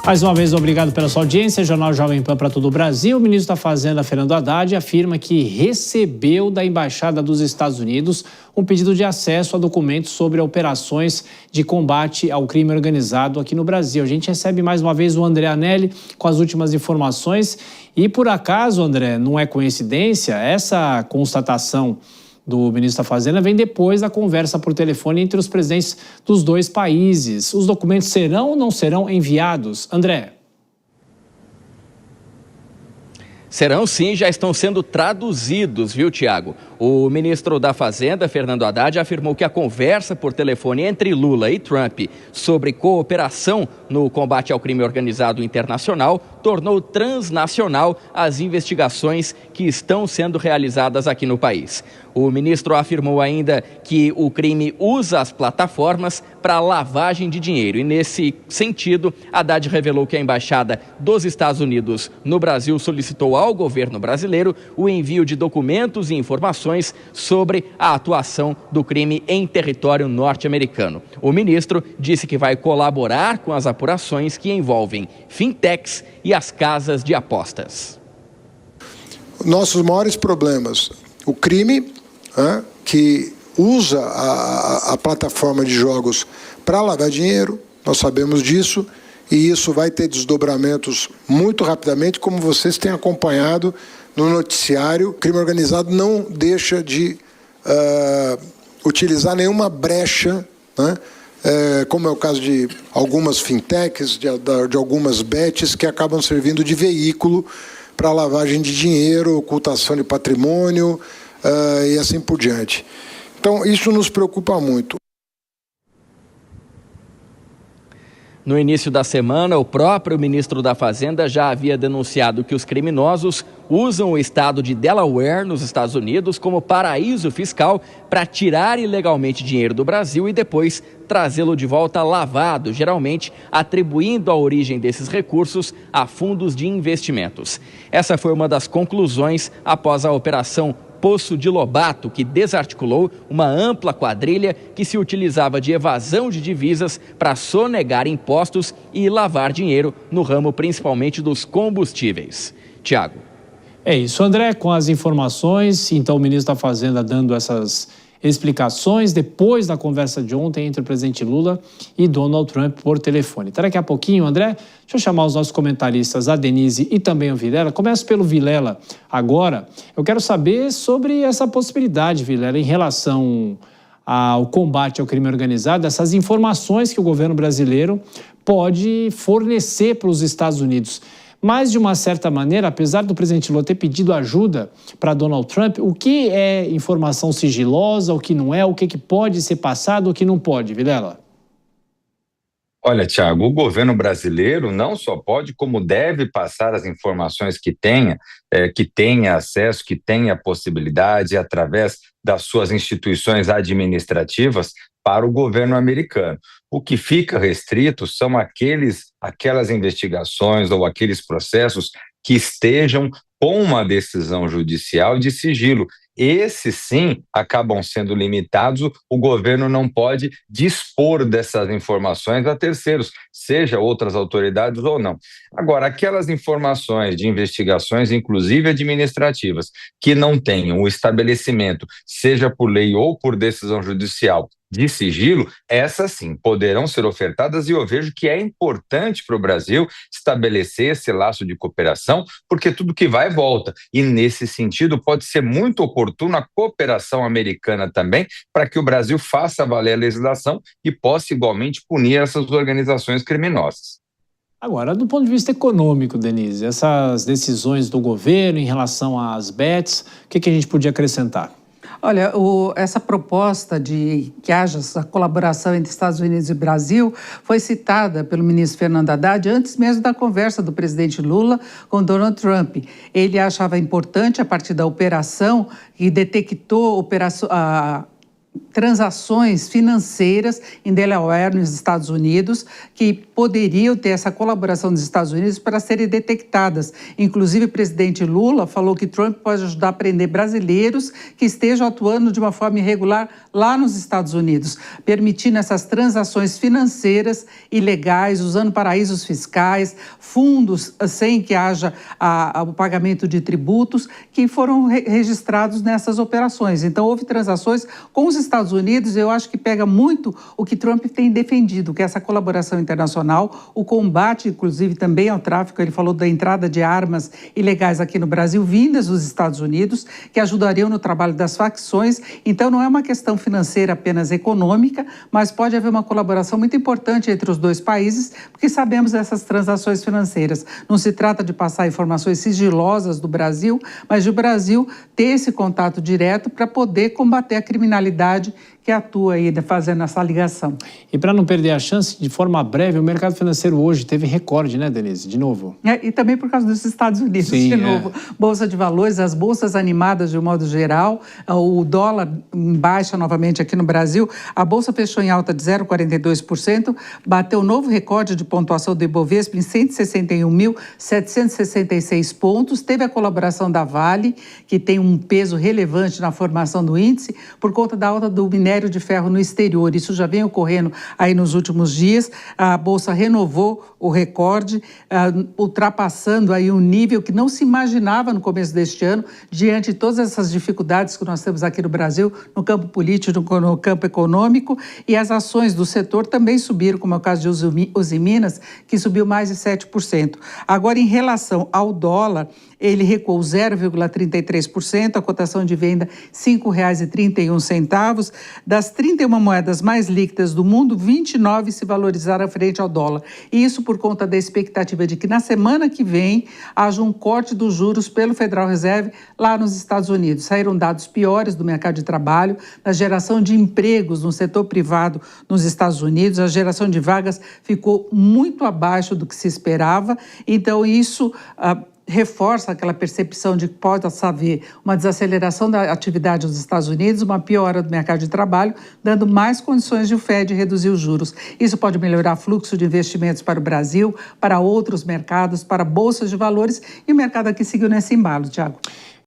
Mais uma vez, obrigado pela sua audiência. Jornal Jovem Pan para todo o Brasil. O ministro da Fazenda, Fernando Haddad, afirma que recebeu da Embaixada dos Estados Unidos um pedido de acesso a documentos sobre operações de combate ao crime organizado aqui no Brasil. A gente recebe mais uma vez o André Anelli com as últimas informações. E por acaso, André, não é coincidência, essa constatação do ministro da Fazenda vem depois da conversa por telefone entre os presidentes dos dois países. Os documentos serão ou não serão enviados? André. Serão sim, já estão sendo traduzidos, viu, Tiago? O ministro da Fazenda, Fernando Haddad, afirmou que a conversa por telefone entre Lula e Trump sobre cooperação no combate ao crime organizado internacional tornou transnacional as investigações que estão sendo realizadas aqui no país. O ministro afirmou ainda que o crime usa as plataformas para lavagem de dinheiro. E nesse sentido, Haddad revelou que a Embaixada dos Estados Unidos no Brasil solicitou ao governo brasileiro o envio de documentos e informações sobre a atuação do crime em território norte-americano. O ministro disse que vai colaborar com as apurações que envolvem fintechs e as casas de apostas. Nossos maiores problemas, o crime, que usa a plataforma de jogos para lavar dinheiro, nós sabemos disso, e isso vai ter desdobramentos muito rapidamente, como vocês têm acompanhado no noticiário. O crime organizado não deixa de utilizar nenhuma brecha, como é o caso de algumas fintechs, de algumas bets que acabam servindo de veículo para lavagem de dinheiro, ocultação de patrimônio e assim por diante. Então, isso nos preocupa muito. No início da semana, o próprio ministro da Fazenda já havia denunciado que os criminosos usam o estado de Delaware, nos Estados Unidos, como paraíso fiscal para tirar ilegalmente dinheiro do Brasil e depois trazê-lo de volta lavado, geralmente atribuindo a origem desses recursos a fundos de investimentos. Essa foi uma das conclusões após a operação Poço de Lobato, que desarticulou uma ampla quadrilha que se utilizava de evasão de divisas para sonegar impostos e lavar dinheiro no ramo principalmente dos combustíveis. Tiago. É isso, André, com as informações, então o ministro da Fazenda dando essas explicações depois da conversa de ontem entre o presidente Lula e Donald Trump por telefone. Então, daqui a pouquinho, André, deixa eu chamar os nossos comentaristas, a Denise e também o Vilela. Começo pelo Vilela agora. Eu quero saber sobre essa possibilidade, Vilela, em relação ao combate ao crime organizado, essas informações que o governo brasileiro pode fornecer para os Estados Unidos. Mas, de uma certa maneira, apesar do presidente Lula ter pedido ajuda para Donald Trump, o que é informação sigilosa, o que não é, o que pode ser passado, o que não pode, Vilela? Olha, Tiago, o governo brasileiro não só pode, como deve passar as informações que tenha acesso, que tenha possibilidade, através das suas instituições administrativas, para o governo americano. O que fica restrito são aquelas investigações ou aqueles processos que estejam com uma decisão judicial de sigilo. Esses, sim, acabam sendo limitados, o governo não pode dispor dessas informações a terceiros, seja outras autoridades ou não. Agora, aquelas informações de investigações, inclusive administrativas, que não tenham o estabelecimento, seja por lei ou por decisão judicial, de sigilo, essas sim poderão ser ofertadas, e eu vejo que é importante para o Brasil estabelecer esse laço de cooperação, porque tudo que vai volta, e nesse sentido pode ser muito oportuna a cooperação americana também, para que o Brasil faça valer a legislação e possa igualmente punir essas organizações criminosas. Agora, do ponto de vista econômico, Denise, essas decisões do governo em relação às bets, o que a gente podia acrescentar? Olha, essa proposta de que haja essa colaboração entre Estados Unidos e Brasil foi citada pelo ministro Fernando Haddad antes mesmo da conversa do presidente Lula com Donald Trump. Ele achava importante, a partir da operação, e detectou transações financeiras em Delaware, nos Estados Unidos, que poderiam ter essa colaboração dos Estados Unidos para serem detectadas. Inclusive, o presidente Lula falou que Trump pode ajudar a prender brasileiros que estejam atuando de uma forma irregular lá nos Estados Unidos, permitindo essas transações financeiras ilegais, usando paraísos fiscais, fundos sem que haja o pagamento de tributos, que foram registrados nessas operações. Então, houve transações com os Estados Unidos. Eu acho que pega muito o que Trump tem defendido, que é essa colaboração internacional, o combate, inclusive, também ao tráfico. Ele falou da entrada de armas ilegais aqui no Brasil, vindas dos Estados Unidos, que ajudariam no trabalho das facções. Então, não é uma questão financeira apenas econômica, mas pode haver uma colaboração muito importante entre os dois países, porque sabemos dessas transações financeiras. Não se trata de passar informações sigilosas do Brasil, mas de o Brasil ter esse contato direto para poder combater a criminalidade que atua aí fazendo essa ligação. E para não perder a chance, de forma breve, o mercado financeiro hoje teve recorde, né, Denise? De novo. E também por causa dos Estados Unidos, sim, de novo. Bolsa de valores, as bolsas animadas de um modo geral, o dólar em baixa novamente aqui no Brasil, a bolsa fechou em alta de 0,42%, bateu novo recorde de pontuação do Ibovespa em 161.766 pontos, teve a colaboração da Vale, que tem um peso relevante na formação do índice, por conta da alta do minério de ferro no exterior. Isso já vem ocorrendo aí nos últimos dias. A Bolsa renovou o recorde, ultrapassando aí um nível que não se imaginava no começo deste ano, diante de todas essas dificuldades que nós temos aqui no Brasil, no campo político, no campo econômico, e as ações do setor também subiram, como é o caso de Usiminas, que subiu mais de 7%. Agora, em relação ao dólar, ele recuou 0,33%, a cotação de venda R$ 5,31. Das 31 moedas mais líquidas do mundo, 29 se valorizaram frente ao dólar. E isso por conta da expectativa de que na semana que vem haja um corte dos juros pelo Federal Reserve lá nos Estados Unidos. Saíram dados piores do mercado de trabalho, da geração de empregos no setor privado nos Estados Unidos. A geração de vagas ficou muito abaixo do que se esperava. Então, isso reforça aquela percepção de que pode haver uma desaceleração da atividade dos Estados Unidos, uma piora do mercado de trabalho, dando mais condições de o Fed reduzir os juros. Isso pode melhorar o fluxo de investimentos para o Brasil, para outros mercados, para bolsas de valores, e o mercado aqui seguiu nesse embalo, Tiago.